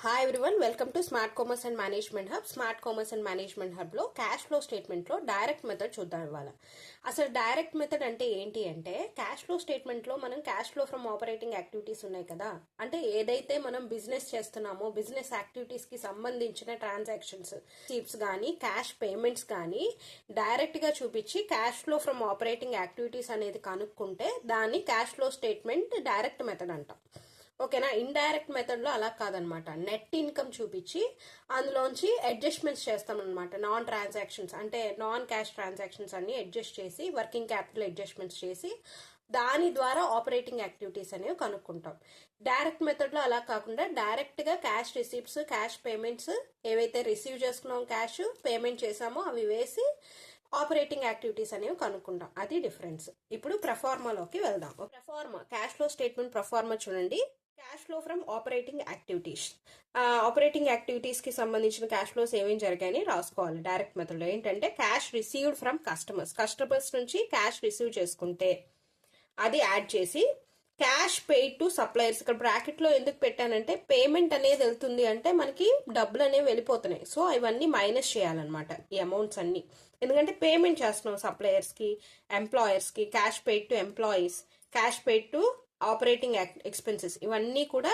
Hi everyone, welcome to smart commerce and management hub. Smart commerce and management hub లో cash flow statement లో direct method చూద్దాం ఇవాళ. అసలు direct method అంటే ఏంటి అంటే, క్యాష్ ఫ్లో స్టేట్మెంట్ లో మనం cash flow from operating activities ఉన్నాయి కదా, అంటే ఏదైతే మనం బిజినెస్ చేస్తున్నామో బిజినెస్ యాక్టివిటీస్ కి సంబంధించిన ట్రాన్సాక్షన్స్ రిసీప్ట్స్ కానీ క్యాష్ పేమెంట్స్ కానీ డైరెక్ట్ గా చూపించి cash flow from operating activities అనేది కనుక్కుంటే దాన్ని cash flow statement direct method అంటాం. ఓకేనా. ఇండైరెక్ట్ మెథడ్ లో అలా కాదనమాట. నెట్ ఇన్కమ్ చూపించి అందులోంచి అడ్జస్ట్మెంట్స్ చేస్తాం అనమాట. నాన్ ట్రాన్సాక్షన్స్ అంటే నాన్ క్యాష్ ట్రాన్సాక్షన్స్ అన్ని అడ్జస్ట్ చేసి వర్కింగ్ క్యాపిటల్ అడ్జస్ట్మెంట్స్ చేసి దాని ద్వారా ఆపరేటింగ్ యాక్టివిటీస్ అనేవి కనుక్కుంటాం. డైరెక్ట్ మెథడ్ లో అలా కాకుండా డైరెక్ట్ గా క్యాష్ రిసీప్ట్స్ క్యాష్ పేమెంట్స్ ఏవైతే రిసీవ్ చేసుకున్నాం క్యాష్ పేమెంట్ చేసామో అవి వేసి ఆపరేటింగ్ యాక్టివిటీస్ అనేవి కనుక్కుంటాం. అది డిఫరెన్స్. ఇప్పుడు ప్రొఫార్మాలోకి వెళ్దాం. Proforma cash flow statement proforma చూడండి. Cash flow from operating activities, operating activities కి సంబంధించిన క్యాష్ ఫ్లోస్ ఏమేమి జరిగాయని రాసుకోవాలి. డైరెక్ట్ మెథడ్ లో ఏంటంటే క్యాష్ రిసీవ్డ్ ఫ్రమ్ కస్టమర్స్ నుంచి క్యాష్ రిసీవ్ చేసుకుంటే అది యాడ్ చేసి క్యాష్ పెయిడ్ టు సప్లయర్స్. ఇక్కడ బ్రాకెట్ లో ఎందుకు పెట్టానంటే పేమెంట్ అనేది వెళ్తుంది అంటే మనకి డబ్బులు అనేవి వెళ్ళిపోతున్నాయి, సో ఇవన్నీ మైనస్ చేయాలన్నమాట ఈ అమౌంట్స్ అన్ని. ఎందుకంటే పేమెంట్ చేస్తున్నాం సప్లయర్స్ కి ఎంప్లాయర్స్ కి, cash paid to employees, cash paid to operating expenses, ఇవన్నీ కూడా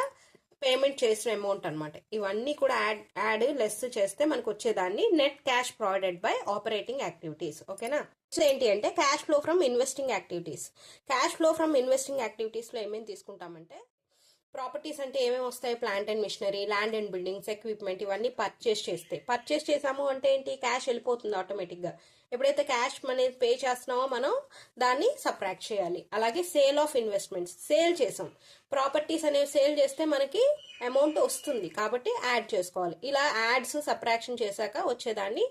పేమెంట్ చేసిన అమౌంట్ అనమాట. ఇవన్నీ కూడా యాడ్ లెస్ చేస్తే మనకు వచ్చేదాన్ని net cash provided by operating activities. ఓకేనా. ఏంటి అంటే cash flow from investing activities. Cash flow from investing activities లో ఏమేమి తీసుకుంటామంటే ప్రాపర్టీస్ అంటే ఏమేమి వస్తాయి, plant and machinery, land and buildings, equipment, ఇవన్నీ పర్చేస్ చేసాము అంటే ఏంటి, క్యాష్ వెళ్ళిపోతుంది ఆటోమేటిక్ గా. ఎప్పుడైతే క్యాష్ అనేది పే చేస్తున్నామో మనం దాన్ని సబ్ట్రాక్ట్ చేయాలి. అలాగే సేల్ ఆఫ్ ఇన్వెస్ట్మెంట్స్, సేల్ చేసాం ప్రాపర్టీస్ అనేవి సేల్ చేస్తే మనకి అమౌంట్ వస్తుంది కాబట్టి యాడ్ చేసుకోవాలి. ఇలా యాడ్స్ సబ్ట్రాక్షన్ చేశాక వచ్చేదాన్ని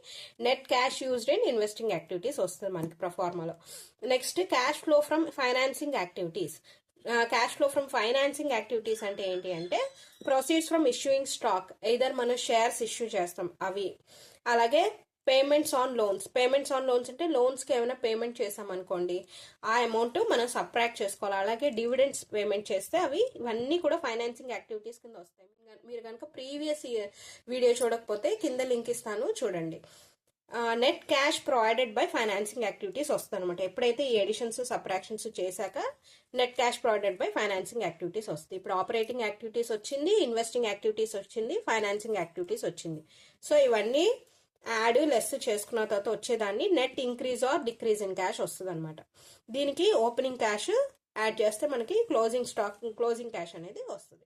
net cash used in investing activities వస్తుంది మనకి ప్రొఫార్మాలో. Next cash flow from financing activities. Cash flow from financing activities అంటే ఏంటి అంటే proceeds from issuing stock, either మనం షేర్స్ ఇష్యూ చేస్తాం అవి. అలాగే పేమెంట్స్ ఆన్ లోన్స్ అంటే లోన్స్ కి ఏమైనా పేమెంట్ చేసాం అనుకోండి ఆ అమౌంట్ మనం సబ్ట్రాక్ట్ చేసుకోవాలి. అలాగే డివిడెండ్స్ పేమెంట్ చేస్తే అవి ఇవన్నీ కూడా ఫైనాన్సింగ్ యాక్టివిటీస్ కింద వస్తాయి. మీరు కనుక ప్రీవియస్ వీడియో చూడకపోతే కింద లింక్ ఇస్తాను చూడండి. Net cash provided by financing activities వస్తుంది అనమాట. ఎప్పుడైతే ఈ ఎడిషన్స్ సబ్ట్రాక్షన్స్ చేశాక net cash provided by financing activities వస్తుంది. ఇప్పుడు ఆపరేటింగ్ యాక్టివిటీస్ వచ్చింది, ఇన్వెస్టింగ్ యాక్టివిటీస్ వచ్చింది, ఫైనాన్సింగ్ యాక్టివిటీస్ వచ్చింది. సో ఇవన్నీ యాడ్ లెస్ చేసుకున్న తర్వాత వచ్చేదాన్ని net increase or decrease in cash వస్తుంది అనమాట. దీనికి ఓపెనింగ్ క్యాష్ యాడ్ చేస్తే మనకి క్లోజింగ్ క్యాష్ అనేది వస్తుంది.